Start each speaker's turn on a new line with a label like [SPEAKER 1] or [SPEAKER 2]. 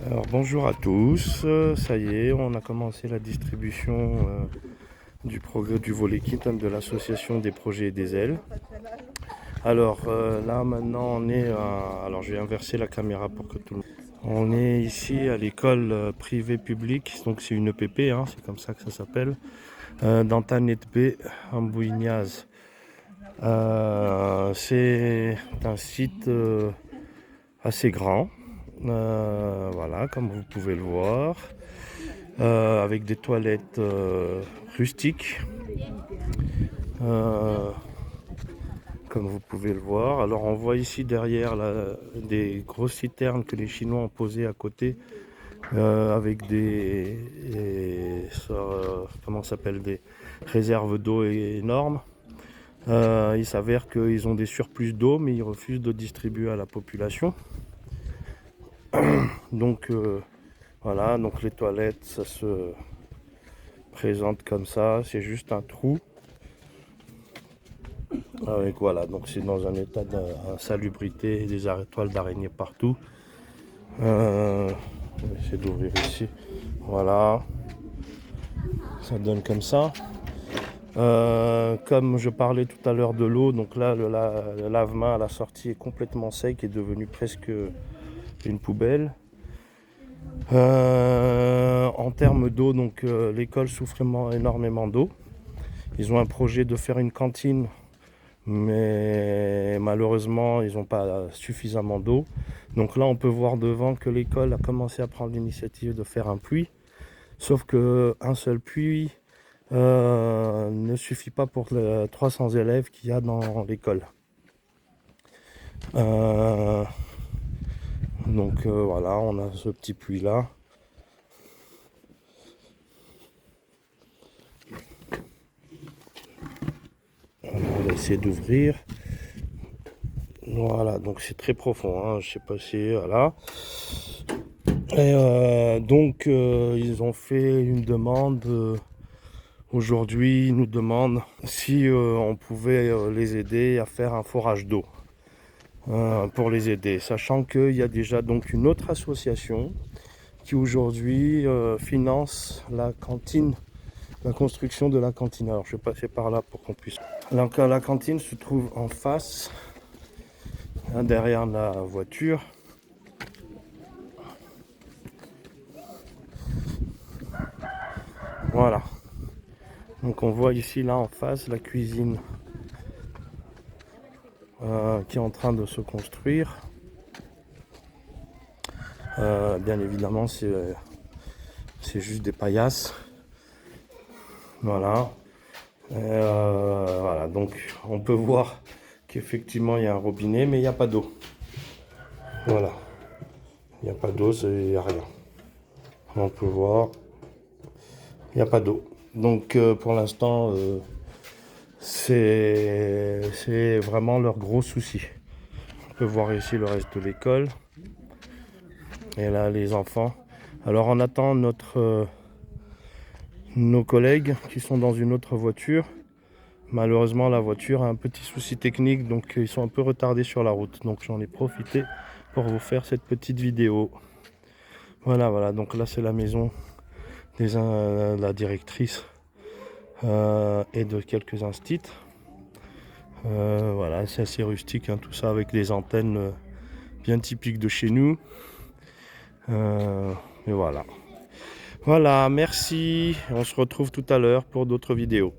[SPEAKER 1] Alors bonjour à tous, ça y est, on a commencé la distribution du volet Kit de l'association des projets et des ailes. Alors là maintenant on est alors je vais inverser la caméra pour que tout le monde... On est ici à l'école privée publique, donc c'est une EPP, hein, c'est comme ça que ça s'appelle, d'Antanet B en Bouignaz. C'est un site assez grand. Voilà, comme vous pouvez le voir, avec des toilettes rustiques, euh, comme vous pouvez le voir. Alors on voit ici derrière des grosses citernes que les Chinois ont posées à côté, avec comment ça s'appelle, des réserves d'eau énormes. Il s'avère qu'ils ont des surplus d'eau, mais ils refusent de distribuer à la population. Donc voilà, donc les toilettes, ça se présente comme ça, c'est juste un trou. Avec voilà, donc c'est dans un état d'insalubrité, des toiles d'araignée partout. On va essayer d'ouvrir ici. Voilà, ça donne comme ça. Comme je parlais tout à l'heure de l'eau, donc là le lave-main à la sortie est complètement sec, est devenu presque une poubelle. En termes d'eau, donc l'école souffre énormément d'eau. Ils ont un projet de faire une cantine, mais malheureusement ils n'ont pas suffisamment d'eau. Donc là on peut voir devant que l'école a commencé à prendre l'initiative de faire un puits, sauf qu'un seul puits ne suffit pas pour les 300 élèves qu'il y a dans l'école. Donc voilà, on a ce petit puits là. On va essayer d'ouvrir. Voilà, donc c'est très profond, hein, je sais pas si voilà. Et donc ils ont fait une demande. Aujourd'hui, ils nous demandent si on pouvait les aider à faire un forage d'eau pour les aider, sachant qu'il y a déjà donc une autre association qui aujourd'hui finance la cantine, la construction de la cantine. Alors je vais passer par là pour qu'on puisse. Donc la cantine se trouve en face, hein, derrière la voiture. Voilà. Donc on voit ici là en face la cuisine qui est en train de se construire. Bien évidemment c'est juste des paillasses. Voilà. Voilà, donc on peut voir qu'effectivement il y a un robinet, mais il n'y a pas d'eau. Voilà. Il n'y a pas d'eau, il n'y a rien. On peut voir, il n'y a pas d'eau. Donc pour l'instant, c'est vraiment leur gros souci. On peut voir ici le reste de l'école. Et là, les enfants. Alors on attend nos collègues qui sont dans une autre voiture. Malheureusement, la voiture a un petit souci technique, donc ils sont un peu retardés sur la route. Donc j'en ai profité pour vous faire cette petite vidéo. Voilà, donc là c'est la maison de la directrice et de quelques instits. Voilà, c'est assez rustique, hein, tout ça avec des antennes bien typiques de chez nous. Et voilà. Voilà, merci. On se retrouve tout à l'heure pour d'autres vidéos.